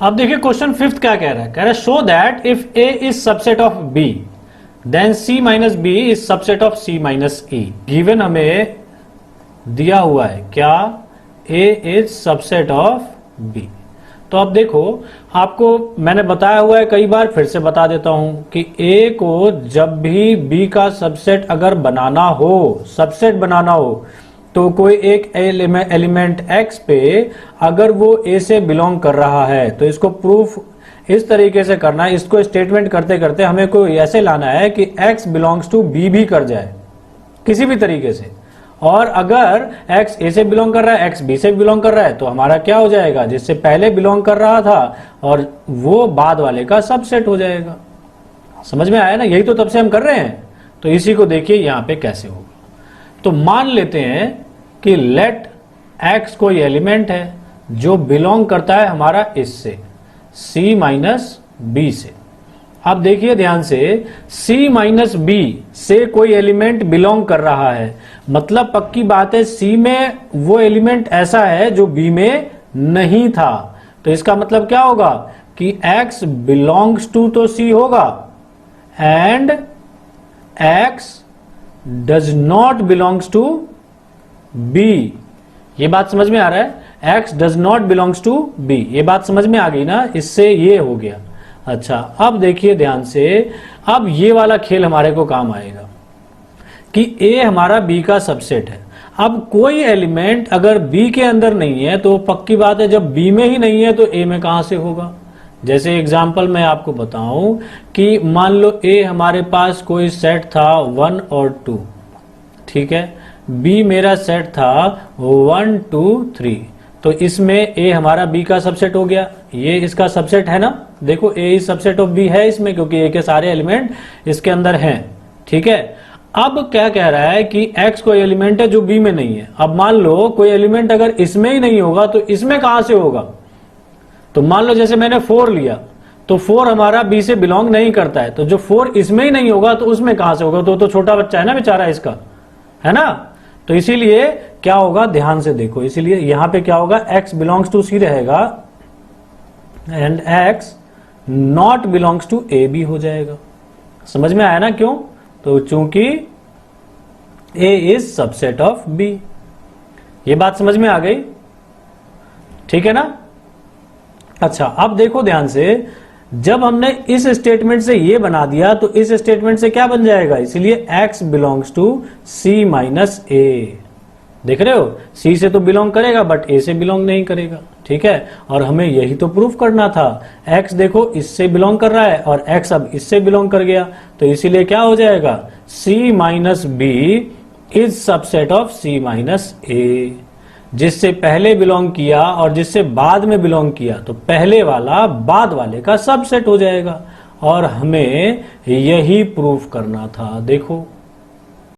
अब देखिए question fifth क्या कह रहा है, कह रहा है show that if A is subset of B then C minus B is subset of C minus A. Given हमें दिया हुआ है क्या, A is subset of B. तो अब देखो, आपको मैंने बताया हुआ है कई बार, फिर से बता देता हूं कि ए को जब भी बी का सबसेट अगर बनाना हो, सबसेट बनाना हो, तो कोई एक एलिमेंट एक्स पे अगर वो ए से बिलोंग कर रहा है तो इसको प्रूफ इस तरीके से करना है। इसको स्टेटमेंट करते करते हमें कोई ऐसे लाना है कि एक्स बिलोंग्स टू बी भी कर जाए किसी भी तरीके से। और अगर एक्स ए से बिलोंग कर रहा है, एक्स बी से बिलोंग कर रहा है, तो हमारा क्या हो जाएगा, जिससे पहले बिलोंग कर रहा था और वो बाद वाले का सबसेट हो जाएगा। समझ में आया ना, यही तो तब से हम कर रहे हैं। तो इसी को देखिए यहां पे कैसे होगा। तो मान लेते हैं कि लेट एक्स कोई एलिमेंट है जो बिलोंग करता है हमारा इससे, सी माइनस बी से। अब देखिए ध्यान से, C माइनस बी से कोई एलिमेंट बिलोंग कर रहा है, मतलब पक्की बात है C में वो एलिमेंट ऐसा है जो B में नहीं था। तो इसका मतलब क्या होगा कि X बिलोंग्स टू तो C होगा and X does not belongs to B। ये बात समझ में आ रहा है, X does not belongs to B। ये बात समझ में आ गई ना, इससे ये हो गया। अच्छा, अब देखिए ध्यान से, अब ये वाला खेल हमारे को काम आएगा कि A हमारा B का सबसेट है। अब कोई एलिमेंट अगर B के अंदर नहीं है तो पक्की बात है जब B में ही नहीं है तो A में कहां से होगा। जैसे एग्जांपल मैं आपको बताऊं कि मान लो A हमारे पास कोई सेट था 1 और 2, ठीक है, B मेरा सेट था 1 2 3, तो इसमें A हमारा B का सबसेट हो गया, ये इसका सबसेट है ना। देखो A is subset of B है इसमें, क्योंकि A के सारे एलिमेंट इसके अंदर हैं, ठीक है। अब क्या कह रहा है कि X कोई एलिमेंट है जो B में नहीं है। अब मान लो कोई एलिमेंट अगर इसमें ही नहीं होगा तो इसमें कहां से होगा। तो मान लो जैसे मैंने 4 लिया, तो 4 हमारा B से बिलोंग नहीं करता है, तो जो 4 इसमें ही नहीं होगा तो उसमें कहां से होगा, तो छोटा बच्चा है ना बेचारा इसका, है ना। तो इसीलिए क्या होगा, ध्यान से देखो, इसीलिए यहां पे क्या होगा, X बिलोंग्स टू C रहेगा and X not belongs to A भी हो जाएगा। समझ में आया ना क्यों, तो चूंकि A is subset of B। ये बात समझ में आ गई, ठीक है ना। अच्छा, अब देखो ध्यान से, जब हमने इस स्टेटमेंट से ये बना दिया तो इस स्टेटमेंट से क्या बन जाएगा, इसलिए X belongs to C minus A। देख रहे हो, C से तो बिलोंग करेगा बट A से बिलोंग नहीं करेगा, ठीक है। और हमें यही तो प्रूफ करना था। X देखो इससे बिलोंग कर रहा है और X अब इससे बिलोंग कर गया, तो इसीलिए क्या हो जाएगा, C minus B is subset of C minus A। जिससे पहले बिलोंग किया और जिससे बाद में बिलोंग किया, तो पहले वाला बाद वाले का सबसेट हो जाएगा। और हमें यही प्रूफ करना था। देखो